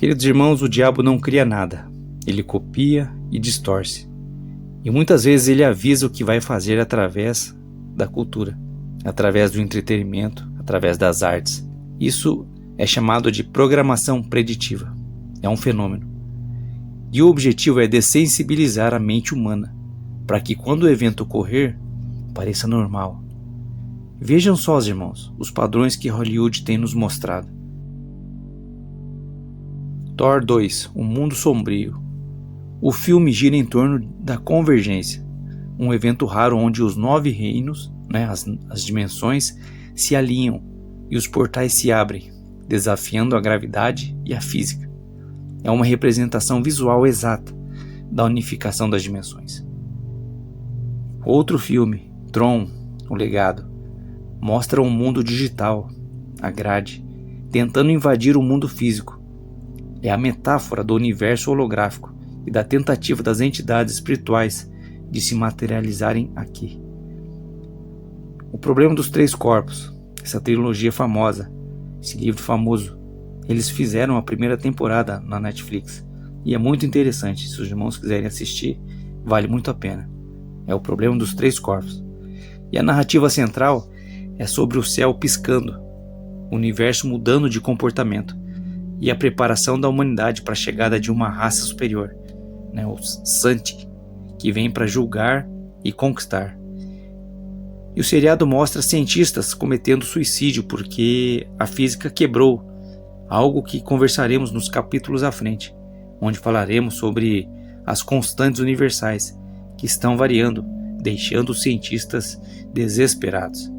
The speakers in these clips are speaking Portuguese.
Queridos irmãos, o diabo não cria nada. Ele copia e distorce. E muitas vezes ele avisa o que vai fazer através da cultura, através do entretenimento, através das artes. Isso é chamado de programação preditiva. É um fenômeno. E o objetivo é dessensibilizar a mente humana, para que quando o evento ocorrer, pareça normal. Vejam só, irmãos, os padrões que Hollywood tem nos mostrado. Thor 2, O Mundo Sombrio. O filme gira em torno da convergência, um evento raro onde os 9 reinos, as dimensões, se alinham e os portais se abrem, desafiando a gravidade e a física. É uma representação visual exata da unificação das dimensões. Outro filme, Tron, O Legado, mostra um mundo digital, a grade, tentando invadir o mundo físico. É a metáfora do universo holográfico e da tentativa das entidades espirituais de se materializarem aqui. O problema dos 3 corpos, essa trilogia famosa, esse livro famoso, eles fizeram a primeira temporada na Netflix e é muito interessante. Se os irmãos quiserem assistir, vale muito a pena. É o problema dos 3 corpos. E a narrativa central é sobre o céu piscando, o universo mudando de comportamento e a preparação da humanidade para a chegada de uma raça superior, os Santi, que vem para julgar e conquistar. E o seriado mostra cientistas cometendo suicídio porque a física quebrou, algo que conversaremos nos capítulos à frente, onde falaremos sobre as constantes universais que estão variando, deixando os cientistas desesperados.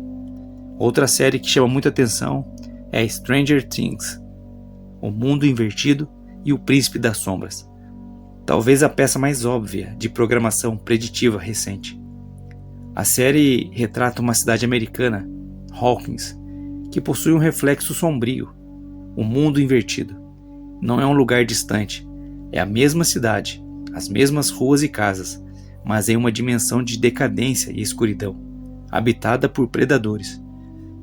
Outra série que chama muita atenção é Stranger Things, O Mundo Invertido e O Príncipe das Sombras. Talvez a peça mais óbvia de programação preditiva recente. A série retrata uma cidade americana, Hawkins, que possui um reflexo sombrio, o mundo invertido. Não é um lugar distante, é a mesma cidade, as mesmas ruas e casas, mas em uma dimensão de decadência e escuridão, habitada por predadores.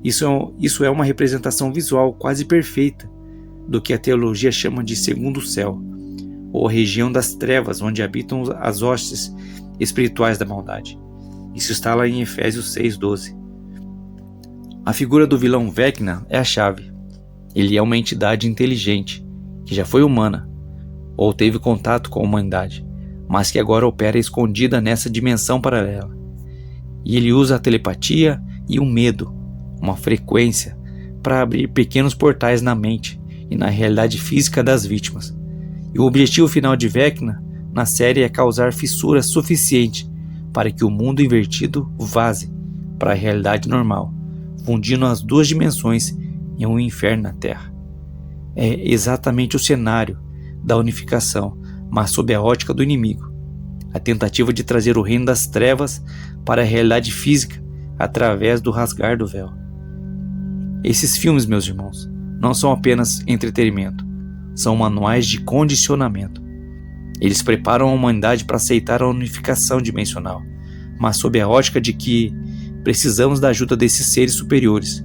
Isso é uma representação visual quase perfeita do que a teologia chama de segundo céu, ou a região das trevas onde habitam as hostes espirituais da maldade. Isso está lá em Efésios 6:12. A figura do vilão Vecna é a chave. Ele é uma entidade inteligente, que já foi humana, ou teve contato com a humanidade, mas que agora opera escondida nessa dimensão paralela. E ele usa a telepatia e o medo, uma frequência, para abrir pequenos portais na mente e na realidade física das vítimas. E o objetivo final de Vecna na série é causar fissura suficiente para que o mundo invertido vaze para a realidade normal, fundindo as 2 dimensões em um inferno na Terra. É exatamente o cenário da unificação, mas sob a ótica do inimigo. A tentativa de trazer o reino das trevas para a realidade física através do rasgar do véu. Esses filmes, meus irmãos, não são apenas entretenimento, são manuais de condicionamento. Eles preparam a humanidade para aceitar a unificação dimensional, mas sob a ótica de que precisamos da ajuda desses seres superiores,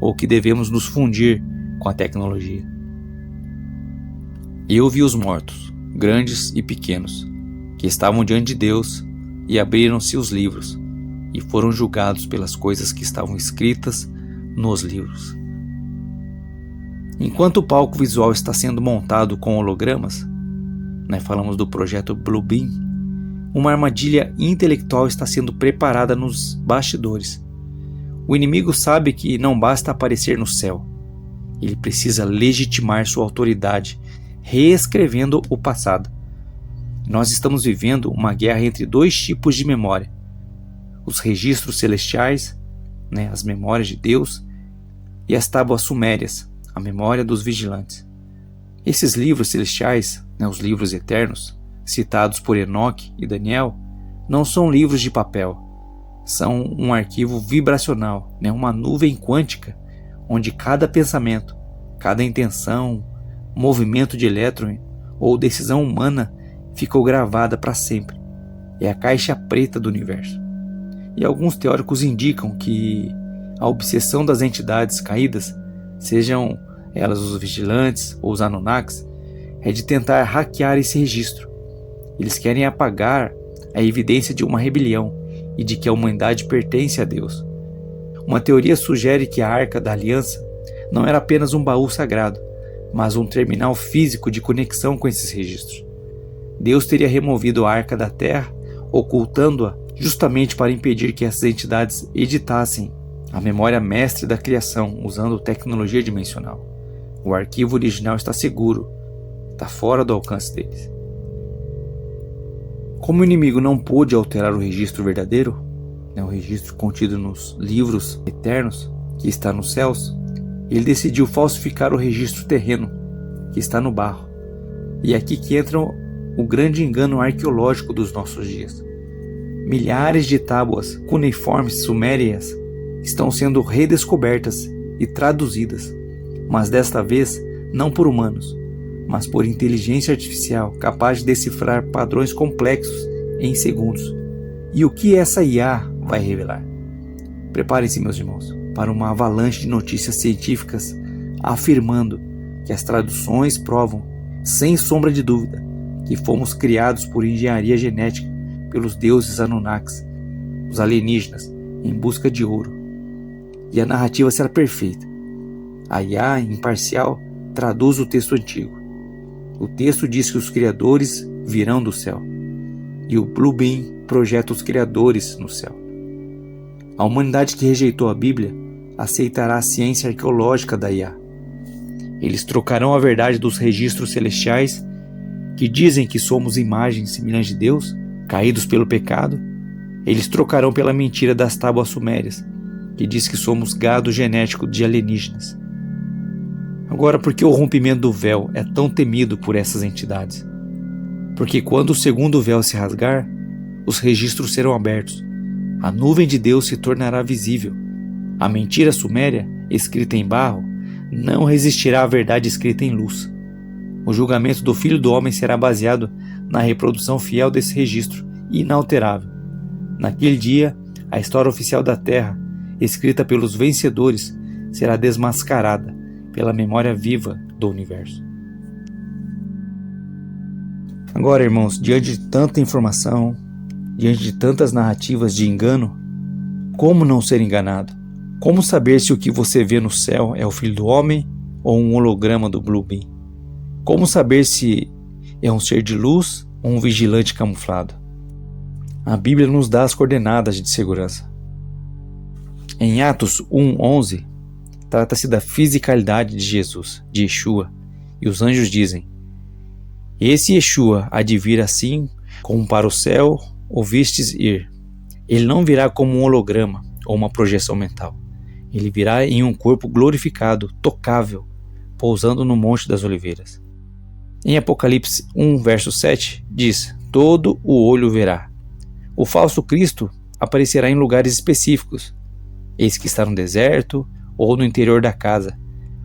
ou que devemos nos fundir com a tecnologia. Eu vi os mortos, grandes e pequenos, que estavam diante de Deus, e abriram-se os livros, e foram julgados pelas coisas que estavam escritas nos livros. Enquanto o palco visual está sendo montado com hologramas, falamos do projeto Bluebeam, uma armadilha intelectual está sendo preparada nos bastidores. O inimigo sabe que não basta aparecer no céu, ele precisa legitimar sua autoridade, reescrevendo o passado. Nós estamos vivendo uma guerra entre 2 tipos de memória: os registros celestiais, as memórias de Deus, e as tábuas sumérias, a memória dos vigilantes. Esses livros celestiais, os livros eternos, citados por Enoque e Daniel, não são livros de papel, são um arquivo vibracional, uma nuvem quântica, onde cada pensamento, cada intenção, movimento de elétron ou decisão humana ficou gravada para sempre. É a caixa preta do universo. E alguns teóricos indicam que a obsessão das entidades caídas, sejam elas os vigilantes ou os Anunnakis, é de tentar hackear esse registro. Eles querem apagar a evidência de uma rebelião e de que a humanidade pertence a Deus. Uma teoria sugere que a Arca da Aliança não era apenas um baú sagrado, mas um terminal físico de conexão com esses registros. Deus teria removido a Arca da Terra, ocultando-a justamente para impedir que essas entidades editassem a memória mestre da criação usando tecnologia dimensional. O arquivo original está seguro, está fora do alcance deles. Como o inimigo não pôde alterar o registro verdadeiro, o registro contido nos livros eternos, que está nos céus, ele decidiu falsificar o registro terreno, que está no barro. E é aqui que entra o grande engano arqueológico dos nossos dias. Milhares de tábuas cuneiformes sumérias estão sendo redescobertas e traduzidas, mas desta vez não por humanos, mas por inteligência artificial capaz de decifrar padrões complexos em segundos. E o que essa IA vai revelar? Preparem-se, meus irmãos, para uma avalanche de notícias científicas afirmando que as traduções provam, sem sombra de dúvida, que fomos criados por engenharia genética pelos deuses Anunnakis, os alienígenas, em busca de ouro. E a narrativa será perfeita. A IA imparcial traduz o texto antigo. O texto diz que os criadores virão do céu, e o Bluebeam projeta os criadores no céu. A humanidade que rejeitou a Bíblia aceitará a ciência arqueológica da IA. Eles trocarão a verdade dos registros celestiais, que dizem que somos imagens semelhantes de Deus, caídos pelo pecado. Eles trocarão pela mentira das tábuas sumérias, que diz que somos gado genético de alienígenas. Agora, por que o rompimento do véu é tão temido por essas entidades? Porque quando o segundo véu se rasgar, os registros serão abertos. A nuvem de Deus se tornará visível. A mentira suméria, escrita em barro, não resistirá à verdade escrita em luz. O julgamento do Filho do Homem será baseado na reprodução fiel desse registro, inalterável. Naquele dia, a história oficial da Terra, escrita pelos vencedores, será desmascarada pela memória viva do universo. Agora, irmãos, diante de tanta informação, diante de tantas narrativas de engano, como não ser enganado? Como saber se o que você vê no céu é o Filho do Homem ou um holograma do Bluebeam? Como saber se é um ser de luz ou um vigilante camuflado? A Bíblia nos dá as coordenadas de segurança. Em Atos 1:11, trata-se da fisicalidade de Jesus, de Yeshua, e os anjos dizem: esse Yeshua há de vir assim como para o céu o vistes ir. Ele não virá como um holograma ou uma projeção mental. Ele virá em um corpo glorificado, tocável, pousando no Monte das Oliveiras. Em Apocalipse 1, verso 7, diz: todo o olho verá. O falso Cristo aparecerá em lugares específicos. Eis que está no deserto ou no interior da casa,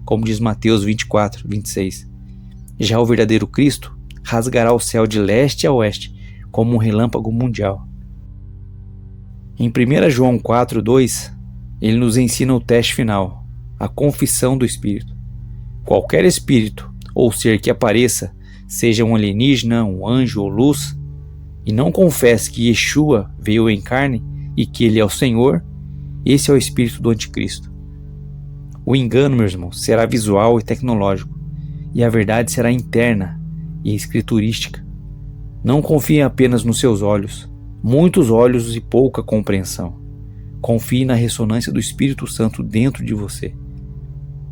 como diz Mateus 24, 26. Já o verdadeiro Cristo rasgará o céu de leste a oeste, como um relâmpago mundial. Em 1 João 4, 2, ele nos ensina o teste final, a confissão do Espírito. Qualquer espírito ou ser que apareça, seja um alienígena, um anjo ou luz, e não confesse que Yeshua veio em carne e que ele é o Senhor, esse é o espírito do anticristo. O engano, meus irmãos, será visual e tecnológico, e a verdade será interna e escriturística. Não confie apenas nos seus olhos, muitos olhos e pouca compreensão. Confie na ressonância do Espírito Santo dentro de você.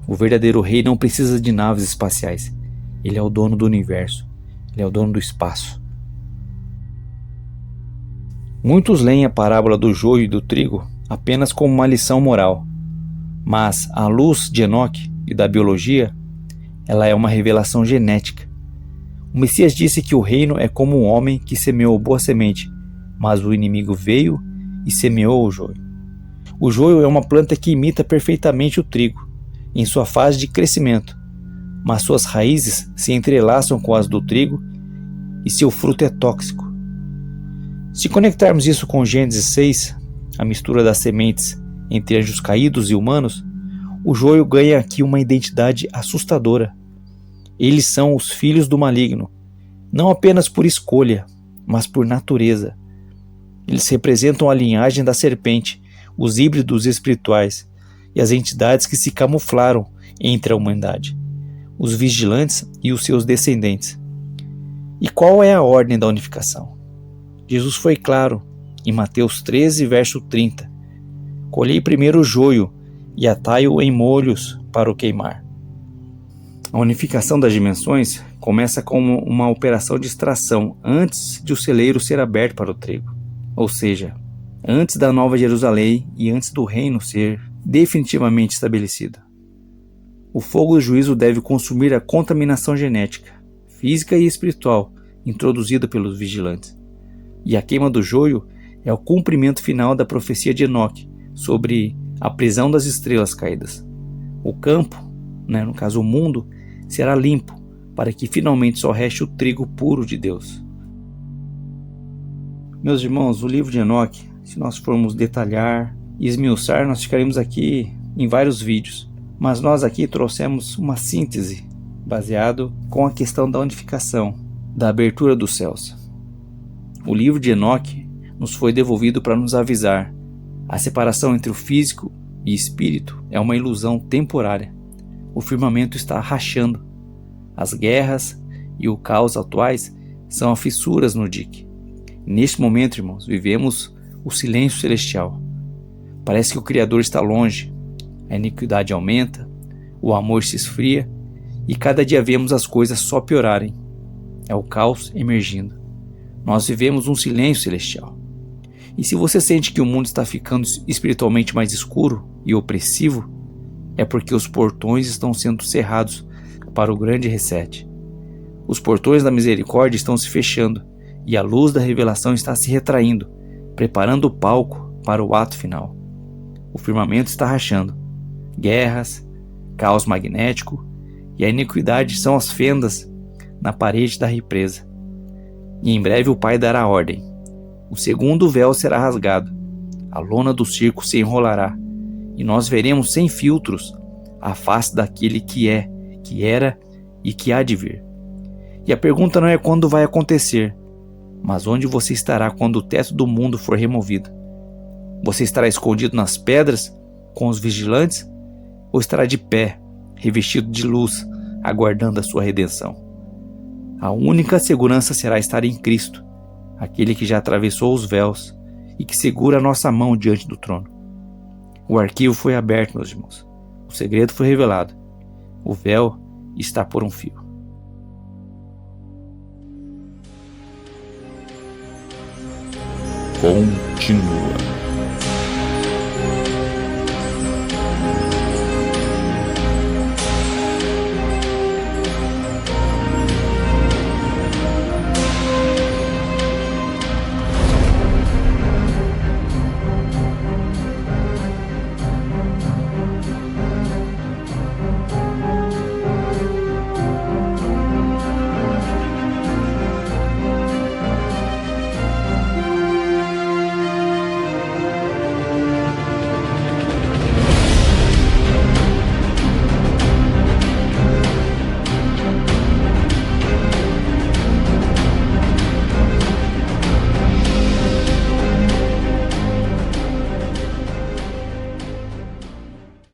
O verdadeiro rei não precisa de naves espaciais. Ele é o dono do universo. Ele é o dono do espaço. Muitos leem a parábola do joio e do trigo apenas como uma lição moral. Mas, à luz de Enoque e da biologia, ela é uma revelação genética. O Messias disse que o reino é como um homem que semeou boa semente, mas o inimigo veio e semeou o joio. O joio é uma planta que imita perfeitamente o trigo, em sua fase de crescimento, mas suas raízes se entrelaçam com as do trigo e seu fruto é tóxico. Se conectarmos isso com Gênesis 6, a mistura das sementes entre anjos caídos e humanos, o joio ganha aqui uma identidade assustadora. Eles são os filhos do maligno, não apenas por escolha, mas por natureza. Eles representam a linhagem da serpente, os híbridos espirituais e as entidades que se camuflaram entre a humanidade, os vigilantes e os seus descendentes. E qual é a ordem da unificação? Jesus foi claro em Mateus 13, verso 30. Colhei primeiro o joio e atai-o em molhos para o queimar. A unificação das dimensões começa como uma operação de extração antes de o celeiro ser aberto para o trigo. Ou seja, antes da Nova Jerusalém e antes do reino ser definitivamente estabelecido. O fogo do juízo deve consumir a contaminação genética, física e espiritual introduzida pelos vigilantes. E a queima do joio é o cumprimento final da profecia de Enoque sobre a prisão das estrelas caídas. O campo, no caso o mundo, será limpo para que finalmente só reste o trigo puro de Deus. Meus irmãos, o livro de Enoque, se nós formos detalhar e esmiuçar, nós ficaremos aqui em vários vídeos. Mas nós aqui trouxemos uma síntese baseado com a questão da unificação, da abertura dos céus. O livro de Enoque nos foi devolvido para nos avisar: a separação entre o físico e espírito é uma ilusão temporária. O firmamento está rachando. As guerras e o caos atuais são as fissuras no dique. Neste momento, irmãos, vivemos o silêncio celestial. Parece que o Criador está longe. A iniquidade aumenta, o amor se esfria e cada dia vemos as coisas só piorarem. É o caos emergindo. Nós vivemos um silêncio celestial. E se você sente que o mundo está ficando espiritualmente mais escuro e opressivo, é porque os portões estão sendo cerrados para o grande reset. Os portões da misericórdia estão se fechando e a luz da revelação está se retraindo, preparando o palco para o ato final. O firmamento está rachando. Guerras, caos magnético e a iniquidade são as fendas na parede da represa. E em breve o Pai dará ordem. O segundo véu será rasgado, a lona do circo se enrolará, e nós veremos sem filtros a face daquele que é, que era e que há de vir. E a pergunta não é quando vai acontecer, mas onde você estará quando o teto do mundo for removido. Você estará escondido nas pedras com os vigilantes ou estará de pé, revestido de luz, aguardando a sua redenção? A única segurança será estar em Cristo, aquele que já atravessou os véus e que segura a nossa mão diante do trono. O arquivo foi aberto, meus irmãos. O segredo foi revelado. O véu está por um fio. Continua.